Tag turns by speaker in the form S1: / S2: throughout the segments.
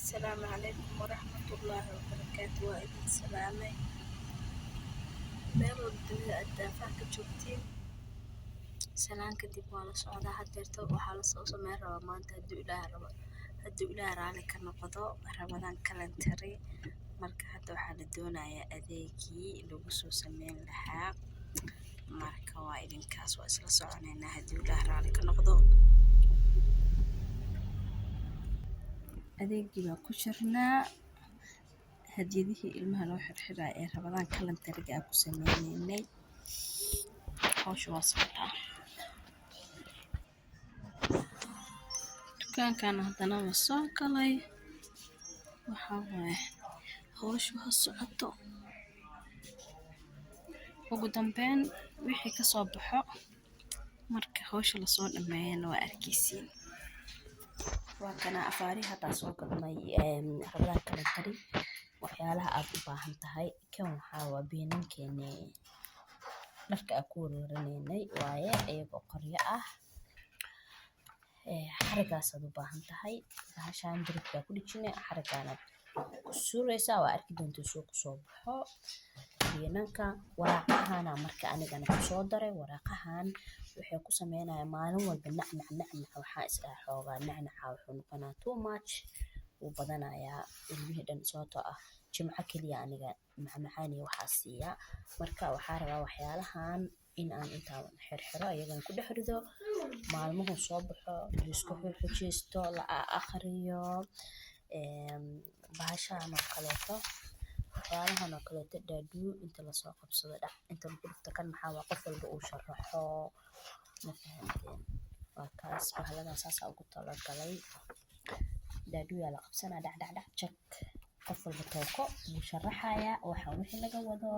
S1: السلام عليكم ورحمة الله وبركاته. وإذن سلامي meel walba adaafaha ka joogtiin salaan kadib waa la socdaa hadeerto waxaa lasoo sameyn rabaa maanta hadduu ilaah raali ka noqdo rabadaan kalentari marka hadda waxaa la doonayaa adeegii lagu soo sameyn lahaa marka waa idinkaas waa isla soconeynaa hadduu ilaah raali ka noqdo adeegii baa ku jirnaa hadiyadihii ilmaha loo xirxiraa ee rabadaan kalentariga aan ku sameyneynay hawsha waa socotaa dukaankan haddana la soo galay waxaa waaye hawshu ha socoto ugu dambeyn wixii ka soo baxo marka hawsha lasoo dhameeyana waa arkeysiin waa kana afaarihi haddaa soo galnay rabadaan kalentari waxyaalaha aad u baahan tahay kan waxaa waa beenankeeni dharka aan ku warwaraneynay waaye iyagoo qoryo ah xarigaasaad u baahan tahay bahashaan diribkaa ku dhijine xarigaanaad ku suuraysaa waa arki doonta soo kusoo baxo beenanka waraaqahana marka anigana kusoo daray waraaqahan waxay ku sameynayaan maalin walba nacnac waxaa isdhaha xoogaa nacnaca wuxuu noqonaa too much wuu badanayaa ilmihii dhan sababtoo ah jimco keliya aniga macmacaan iyo waxaa siiya marka waxaa rabaa waxyaalahan in aan intaan xirxiro iyagan ku dhex rido maalmuhu soo baxo laisku xujeysto la akhriyo bahashaan oo kaleeto waxyaalahan oo kaleeto dhaadhuu inta lasoo qabsado inta lagu dhufto kan maxaa waa qof walba uu sharaxo ma fahanteen waa kaas bahaladan saasaa ugu talagalay dhaadhuu yaa la qabsanaa dhacdhacdhac jak qof walba tooko wuu sharaxayaa waxaa wixii laga wado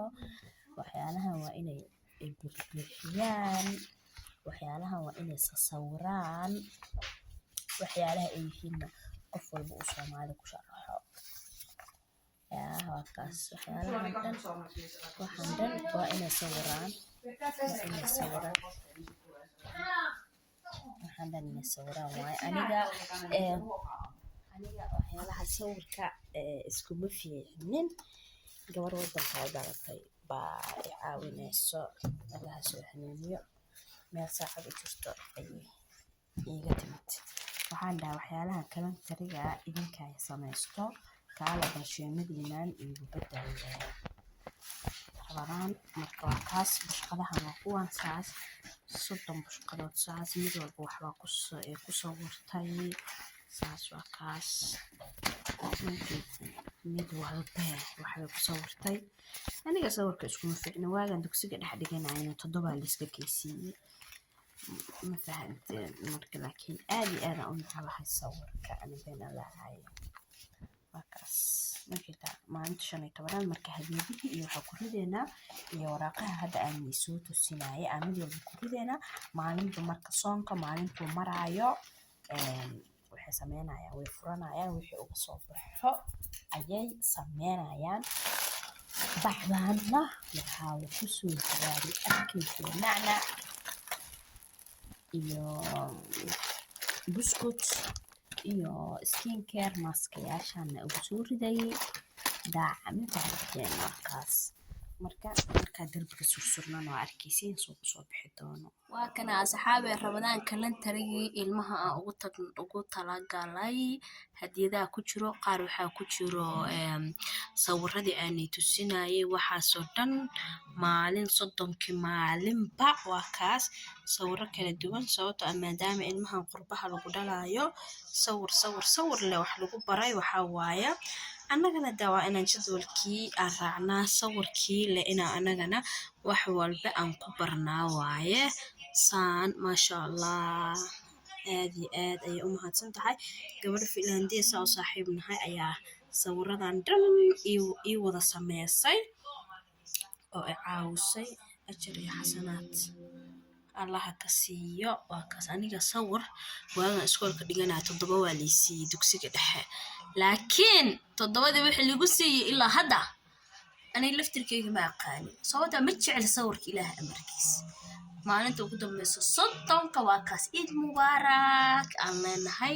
S1: waxyaalahan waa inay buuxiyaan waxyaalahan waa inay sawiraan waxyaalaha ay yihiinna qof walba uu Soomaali ku sharaxo waa kaas waxyaalahan dhan waxaan dhan waa inay sawiraan waxaan dhan inay sawiraan waaye aniga waxyaalaha sawirka iskuma fiicnin gabar wadanka u dhalatay baa i caawinayso allaha soo hanuuniyo meel saacad u jirto ayay iiga timid waxaan dhahaa waxyaalaha kalentariga idinkaa samaysto kaala balsheemadiinaan iigu badalaya rabadaan marka waa kaas bushqadahan waa kuwaan saas 30 bushqadood saas mid walba waxbaa ku sawirtay saas waa kaas mid walba waxbay ku sawirtay aniga sawirka iskuma fiicna waagan dugsiga dhex dhiganayna 7 liiska keysiiyey ma fahanteen marka laakiin aad iyo aad aan u jeclahay sawirka anigana lahayo waa kaas marka maalinta 15 marka hadiyadihii iyo waxaa ku rideynaa iyo waraaqaha hadda aan soo tusinayay aan mid walba ku rideynaa maalinta marka soonka maalintuu maraayo waxay sameynayaan way furanayaan wixii uga soo baxo ayay sameynayaan baxdaanna waxaa ku soo jiraari arkeysa nacnac iyo buskut iyo skin care maskayaashana ugu soo riday daacami baarteen markaas marka darbiga sursurnan oo arkeysiin soo kusoo bixi doono waa kana asxaabe rabadaan kalentarigii ilmaha aan ugu talagalay hadiyadaha ku jiro qaar waxaa ku jiro sawiradii aanay tusinayay waxaasoo dhan maalin 30 maalinba waa kaas sawiro kala duwan sababtoo ah maadaama ilmahan qurbaha lagu dhalayo sawir leh wax lagu baray waxaa waaya annagana dawaa inaan jadwalkii aan raacnaa sawirkii leh inaan annagana wax walba aan ku barnaa waaye saan maasha allah aad iyo aad ayay u mahadsan tahay gabadha Finlandees oo saaxiib nahay ayaa sawiradan dhan ii wada sameysay oo i caawisay ajar iyo xasanaad allaha ka siiyo waa kaas aniga sawir waagan iskoolka dhiganaa 7 waa liisii dugsiga dhexe laakiin 7 wixii lagu siiyay ilaa hadda anay laftirkeyga ma aqaanin sababta ma jecel sawirka ilaaha amarkiis maalinta ugu dambeysa soddonka waa kaas ciid mubaarak aan leenahay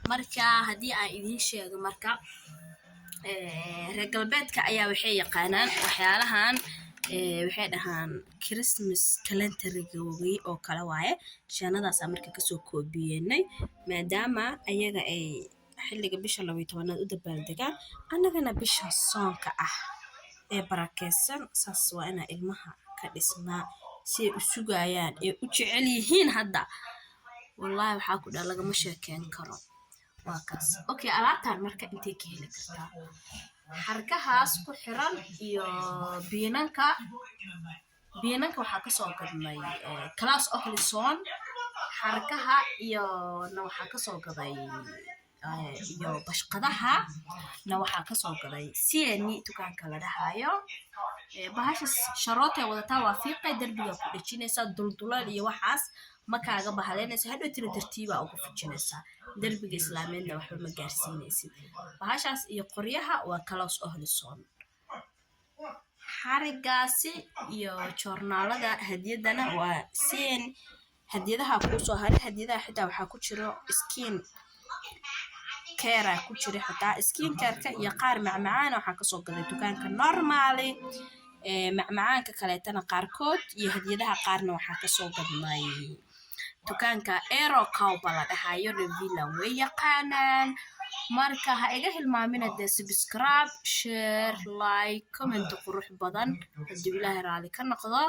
S1: marka haddii aan idiin sheego marka reer galbeedka ayaa waxay yaqaanaan waxyaalahan waxay dhahaan christmas calendarigoogi oo kale waaye shanadaasaa marka kasoo koobiyeenay maadaama ayaga ay xilliga bisha 12aad u dabaaldegaan annagana bisha soonka ah ee barakeysan saas waa inaa ilmaha ka dhisnaa si ay u sugayaan ee u jecel yihiin hadda wallaahi waxaa ku dhaa lagama sheekeyn karo waa kaas okay alaabtaan marka intay ka heli kartaa xarkahaas ku xiran iyo biinanka waxaa kasoo gadnay class ohlison xarkaha iyona waxaa kasoo gaday iyo bashqadaha na waxaa kasoo gaday cni dukaanka la dhahayo bahasha sharootay wadataa waa fiiqay derbiga ku dhejinaysaa dulduleel iyo waxaas ma kaaga bahaleynaysa hadhow tira tartiibaa ugu fujinaysaa derbiga islaameedna waxba ma gaarsiinaysid bahashaas iyo qoryaha waa class ohlison xarigaasi iyo joornaalada hadiyadana waa cn hadiyadaha kuusoo haray hadiyadaha xitaa waxaa ku jiro skin care ku jira xitaa skin careka iyo qaar macmacaan waxaa kasoo gaday dukaanka normally macmacaanka kaleetana qaarkood iyo hadiyadaha qaarna waxaa kasoo gadnay dukaanka aerocowba la dhahayo revilla way yaqaanaan marka ha iga hilmaamina dee subscribe share like comment qurux badan haddii ilaahay raali ka noqdo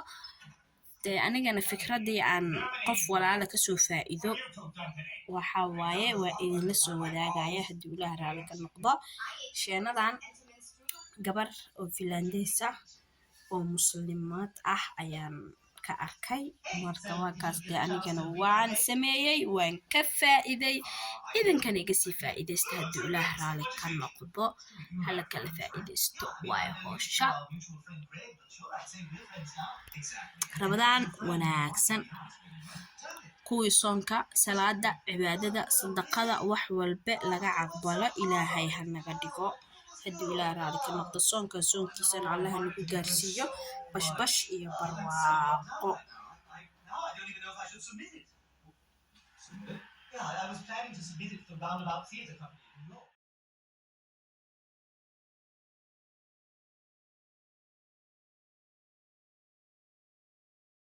S1: dee anigana fikradii aan qof walaala kasoo faa'iido waxa waaye waa idinla soo wadaagaya haddii ilaahay raali ka noqdo sheenadan gabar oo finlandesa oo muslimaad ah ayaan ka arkay marka waa kaas dee anigana waan sameeyey waan ka faa'iiday idinkana iga sii faa'iidaysta haddii ilaahay raali ka noqdo hala kala faa'iidaysto waayo hoosha rabadaan wanaagsan kuwii soonka salaada cibaadada sadaqada wax walba laga aqbalo ilaahay ha naga dhigo haddii ilaahay raali ka noqdo soonkiisana allaha nagu gaarsiiyo bashbash iyo barwaaqo